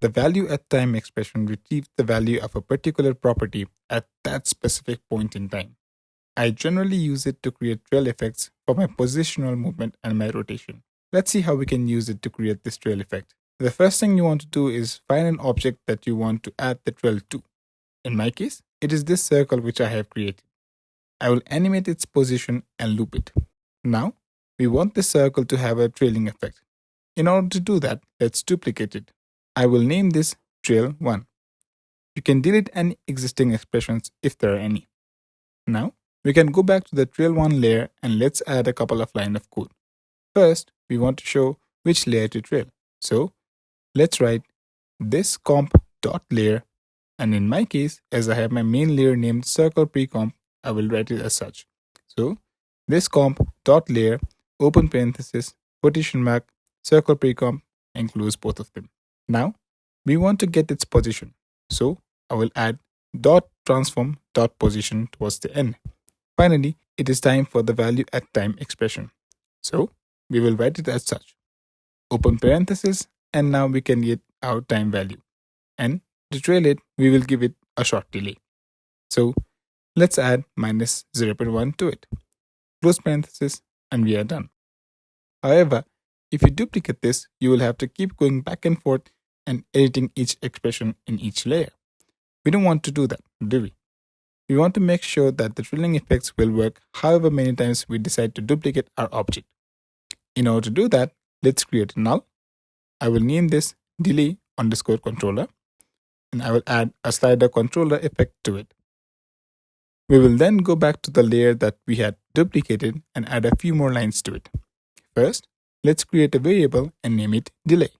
The value at time expression retrieves the value of a particular property at that specific point in time. I generally use it to create trail effects for my positional movement and my rotation. Let's see how we can use it to create this trail effect. The first thing you want to do is find an object that you want to add the trail to. In my case, it is this circle which I have created. I will animate its position and loop it. Now, we want the circle to have a trailing effect. In order to do that, let's duplicate it. I will name this trail 1. You can delete any existing expressions if there are any. Now, we can go back to the trail 1 layer and let's add a couple of lines of code. First, we want to show which layer to trail. So, let's write this comp.layer, and in my case, as I have my main layer named circle precomp, I will write it as such. So, this comp.layer, open parenthesis, quotation mark, circle precomp, and close both of them. Now, we want to get its position. So, I will add dot transform dot position towards the end. Finally, it is time for the value at time expression. So, we will write it as such. Open parenthesis, and now we can get our time value. And to trail it, we will give it a short delay. So, let's add minus 0.1 to it. Close parenthesis, and we are done. However, if you duplicate this, you will have to keep going back and forth and editing each expression in each layer. We don't want to do that, do we? We want to make sure that the trailing effects will work however many times we decide to duplicate our object. In order to do that, let's create a null. I will name this delay underscore controller, and I will add a slider controller effect to it. We will then go back to the layer that we had duplicated and add a few more lines to it. First, let's create a variable and name it delay.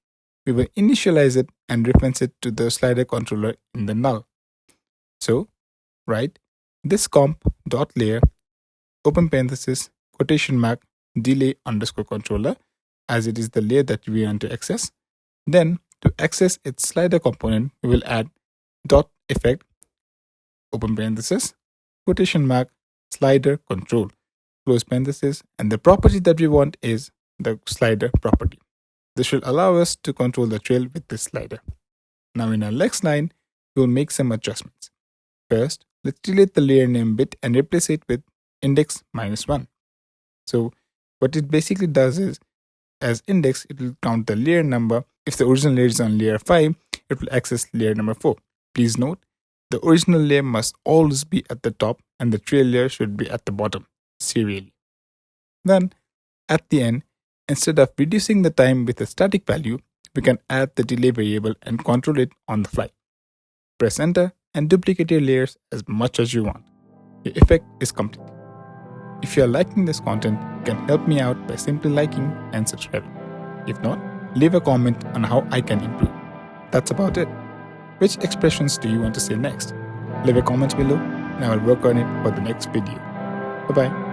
We will initialize it and reference it to the slider controller in the null. So, write this comp.layer, open parenthesis, quotation mark, delay underscore controller, as it is the layer that we want to access. Then, to access its slider component, we will add dot effect, open parenthesis, quotation mark, slider control, close parenthesis, and the property that we want is the slider property. This will allow us to control the trail with this slider. Now in our next line, we will make some adjustments. First, let's delete the layer name bit and replace it with index -1. So what it basically does is, as index, it will count the layer number. If the original layer is on layer 5, it will access layer number 4. Please note, the original layer must always be at the top and the trail layer should be at the bottom, serially. Then, at the end, instead of reducing the time with a static value, we can add the delay variable and control it on the fly. Press enter and duplicate your layers as much as you want. Your effect is complete. If you are liking this content, you can help me out by simply liking and subscribing. If not, leave a comment on how I can improve. That's about it. Which expressions do you want to see next? Leave a comment below and I will work on it for the next video. Bye bye.